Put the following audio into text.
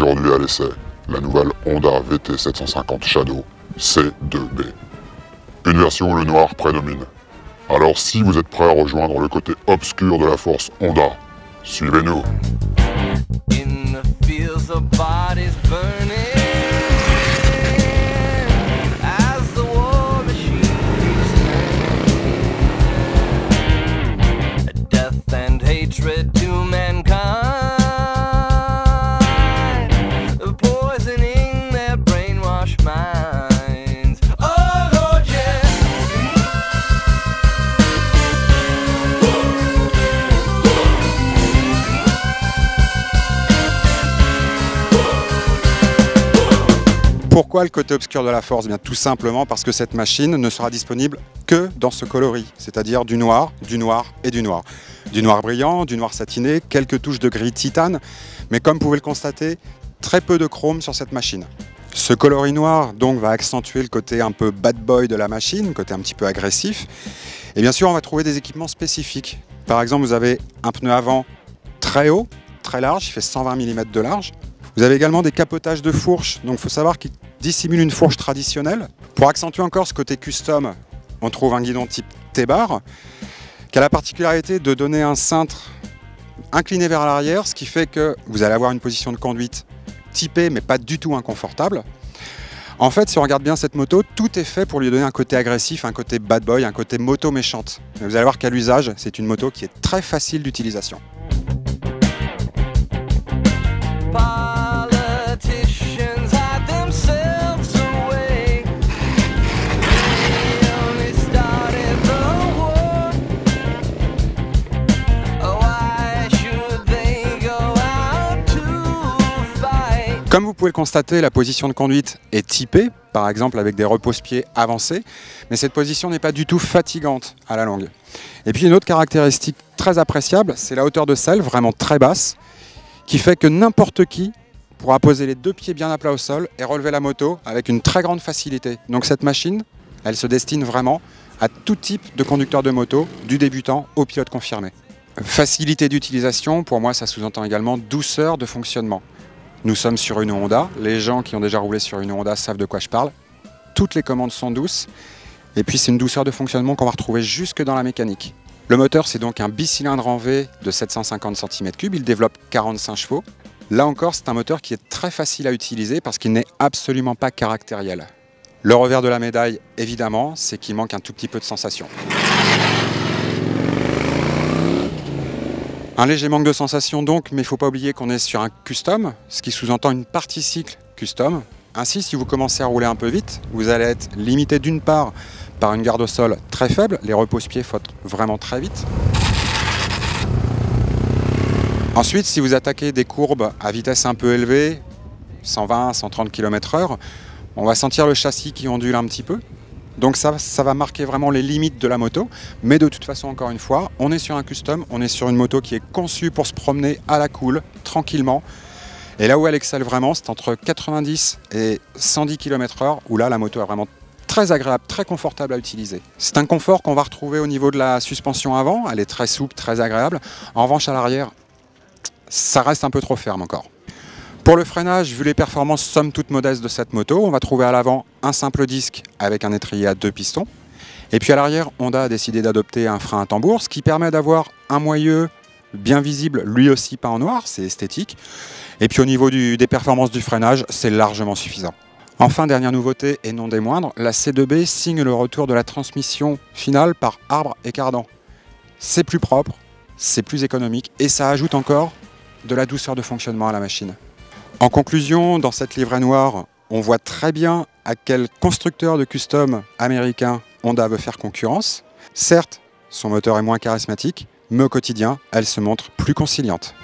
aujourd'hui à l'essai la nouvelle Honda VT 750 Shadow C2B. Une version où le noir prédomine. Alors si vous êtes prêt à rejoindre le côté obscur de la force Honda, suivez-nous. Pourquoi le côté obscur de la force? Bien tout simplement parce que cette machine ne sera disponible que dans ce coloris, c'est-à-dire du noir et du noir. Du noir brillant, du noir satiné, quelques touches de gris titane, mais comme vous pouvez le constater, très peu de chrome sur cette machine. Ce coloris noir donc va accentuer le côté un peu bad boy de la machine, côté un petit peu agressif. Et bien sûr, on va trouver des équipements spécifiques. Par exemple, vous avez un pneu avant très haut, très large, il fait 120 mm de large. Vous avez également des capotages de fourche, donc il faut savoir qu'ils dissimulent une fourche traditionnelle. Pour accentuer encore ce côté custom, on trouve un guidon type T-bar, qui a la particularité de donner un cintre incliné vers l'arrière, ce qui fait que vous allez avoir une position de conduite typée, mais pas du tout inconfortable. En fait, si on regarde bien cette moto, tout est fait pour lui donner un côté agressif, un côté bad boy, un côté moto méchante. Et vous allez voir qu'à l'usage, c'est une moto qui est très facile d'utilisation. Comme vous pouvez le constater, la position de conduite est typée, par exemple avec des repose-pieds avancés, mais cette position n'est pas du tout fatigante à la longue. Et puis une autre caractéristique très appréciable, c'est la hauteur de selle, vraiment très basse, qui fait que n'importe qui pourra poser les deux pieds bien à plat au sol et relever la moto avec une très grande facilité. Donc cette machine, elle se destine vraiment à tout type de conducteur de moto, du débutant au pilote confirmé. Facilité d'utilisation, pour moi ça sous-entend également douceur de fonctionnement. Nous sommes sur une Honda, les gens qui ont déjà roulé sur une Honda savent de quoi je parle. Toutes les commandes sont douces, et puis c'est une douceur de fonctionnement qu'on va retrouver jusque dans la mécanique. Le moteur, c'est donc un bicylindre en V de 750 cm3, il développe 45 chevaux. Là encore, c'est un moteur qui est très facile à utiliser parce qu'il n'est absolument pas caractériel. Le revers de la médaille, évidemment, c'est qu'il manque un tout petit peu de sensation. Un léger manque de sensation donc, mais il ne faut pas oublier qu'on est sur un custom, ce qui sous-entend une partie cycle custom. Ainsi, si vous commencez à rouler un peu vite, vous allez être limité d'une part par une garde au sol très faible, les repose-pieds font vraiment très vite. Ensuite, si vous attaquez des courbes à vitesse un peu élevée, 120-130 km/h, on va sentir le châssis qui ondule un petit peu. Donc ça va marquer vraiment les limites de la moto, mais de toute façon, encore une fois, on est sur un custom, on est sur une moto qui est conçue pour se promener à la cool, tranquillement. Et là où elle excelle vraiment, c'est entre 90 et 110 km/h, où là, la moto est vraiment très agréable, très confortable à utiliser. C'est un confort qu'on va retrouver au niveau de la suspension avant, elle est très souple, très agréable. En revanche, à l'arrière, ça reste un peu trop ferme encore. Pour le freinage, vu les performances somme toute modestes de cette moto, on va trouver à l'avant un simple disque avec un étrier à 2 pistons. Et puis à l'arrière, Honda a décidé d'adopter un frein à tambour, ce qui permet d'avoir un moyeu bien visible, lui aussi pas en noir, c'est esthétique. Et puis au niveau des performances du freinage, c'est largement suffisant. Enfin, dernière nouveauté et non des moindres, la C2B signe le retour de la transmission finale par arbre et cardan. C'est plus propre, c'est plus économique et ça ajoute encore de la douceur de fonctionnement à la machine. En conclusion, dans cette livrée noire, on voit très bien à quel constructeur de custom américain Honda veut faire concurrence. Certes, son moteur est moins charismatique, mais au quotidien, elle se montre plus conciliante.